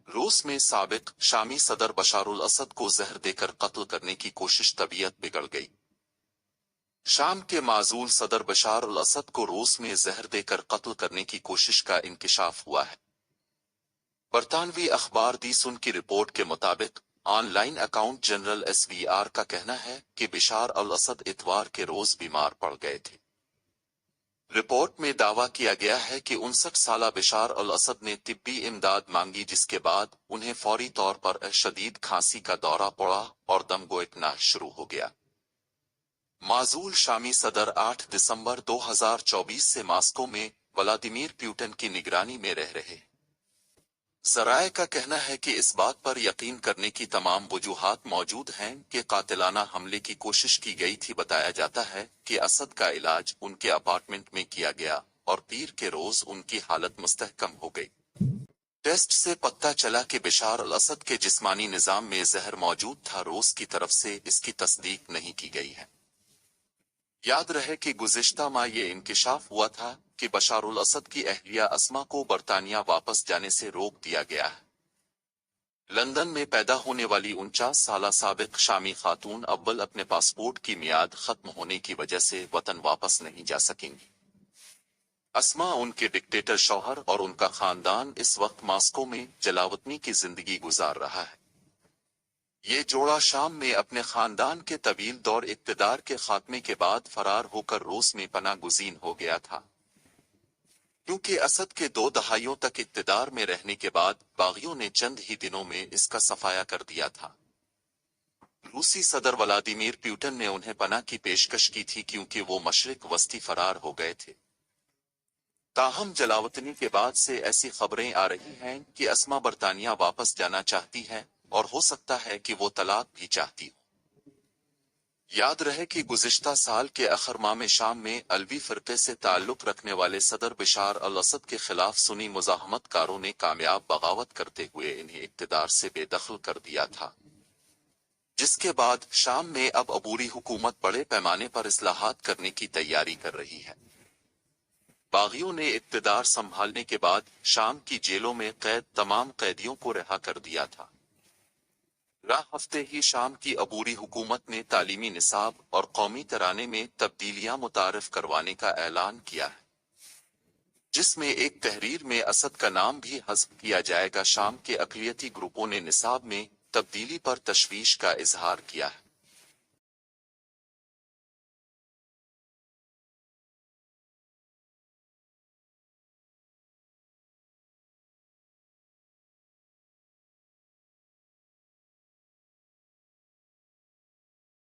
रूस में साबिक शामी सदर बशारुल असद को जहर देकर कत्ल करने की कोशिश, तबीयत बिगड़ गई। शाम के माजूल सदर बशार अल असद को रूस में जहर देकर कत्ल करने की कोशिश का इंकिशाफ हुआ है। बरतानवी अखबार दी सुन की रिपोर्ट के मुताबिक ऑनलाइन अकाउंट जनरल SVR का कहना है कि बशार अल असद इतवार के रोज बीमार पड़ गए थे। रिपोर्ट में दावा किया गया है कि 59 साला बशार अल असद ने तिब्बी इमदाद मांगी, जिसके बाद उन्हें फौरी तौर पर शदीद खांसी का दौरा पड़ा और दम गोइठना शुरू हो गया। माजूल शामी सदर 8 दिसंबर 2024 से मॉस्को में व्लादिमीर पुतिन की निगरानी में रह रहे। ज़राए का कहना है कि इस बात पर यकीन करने की तमाम वजूहात मौजूद हैं कि कातिलाना हमले की कोशिश की गई थी। बताया जाता है कि असद का इलाज उनके अपार्टमेंट में किया गया और पीर के रोज उनकी हालत मुस्तहकम हो गई। टेस्ट से पता चला कि बशार अल असद के जिस्मानी निजाम में जहर मौजूद था। रूस की तरफ से इसकी तस्दीक नहीं की गई है। याद रहे कि गुज़िश्ता माह ये इंकिशाफ हुआ था कि बशारुल असद की अहलिया अस्मा को बरतानिया वापस जाने से रोक दिया गया है। लंदन में पैदा होने वाली 49 साला साबिक शामी खातून अव्वल अपने पासपोर्ट की मियाद खत्म होने की वजह से वतन वापस नहीं जा सकेंगी। अस्मा, उनके डिक्टेटर शौहर और उनका खानदान इस वक्त मॉस्को में जलावतनी की जिंदगी गुजार रहा है। ये जोड़ा शाम में अपने खानदान के तवील दौर इक़्तिदार के खात्मे के बाद फरार होकर रूस में पनाह गुज़ीन हो गया था। क्योंकि असद के 2 दहाइयों तक इक़्तिदार में रहने के बाद बागियों ने चंद ही दिनों में इसका सफाया कर दिया था। रूसी सदर व्लादिमीर पुतिन ने उन्हें पनाह की पेशकश की थी क्योंकि वो मशरिक वस्ती फरार हो गए थे। ताहम जलावतनी के बाद से ऐसी खबरें आ रही हैं कि अस्मा बरतानिया वापस जाना चाहती है और हो सकता है कि वो तलाक भी चाहती हो। याद रहे कि गुज़िश्ता साल के आखिर माह में शाम में अलवी फ़िरक़े से ताल्लुक़ रखने वाले सदर बशार अल असद के खिलाफ सुन्नी मुज़ाहमतकारों ने कामयाब बगावत करते हुए इन्हें इक़्तिदार से बेदखल कर दिया था, जिसके बाद शाम में अब अबूरी हुकूमत बड़े पैमाने पर इस्लाहात करने की तैयारी कर रही है। बागियों ने इक़्तिदार संभालने के बाद शाम की जेलों में कैद तमाम कैदियों को रिहा कर दिया था। हफ्ते ही शाम की अबूरी हुकूमत ने तालीमी निसाब और कौमी तराने में तब्दीलियां मुतारिफ करवाने का ऐलान किया है, जिसमें एक तहरीर में असद का नाम भी हज़्फ किया जाएगा। शाम के अक़लियती ग्रुपों ने निसाब में तब्दीली पर तशवीश का इजहार किया है।